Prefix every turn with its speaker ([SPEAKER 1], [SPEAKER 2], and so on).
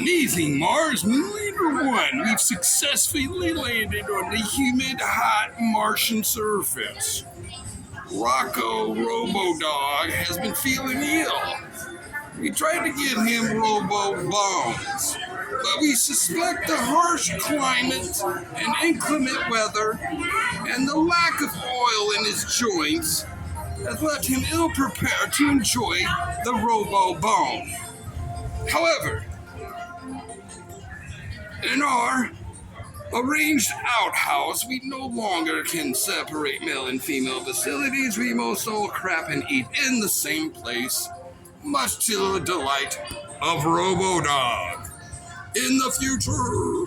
[SPEAKER 1] Amazing, Mars. Leader 1, we've successfully landed on the humid, hot Martian surface. Rocco Robo Dog has been feeling ill. We tried to give him Robo Bones, but we suspect the harsh climate and inclement weather and the lack of oil in his joints has left him ill-prepared to enjoy the Robo Bone. However, in our arranged outhouse, we no longer can separate male and female facilities. We must all crap and eat in the same place, much to the delight of Robo Dog. In the future.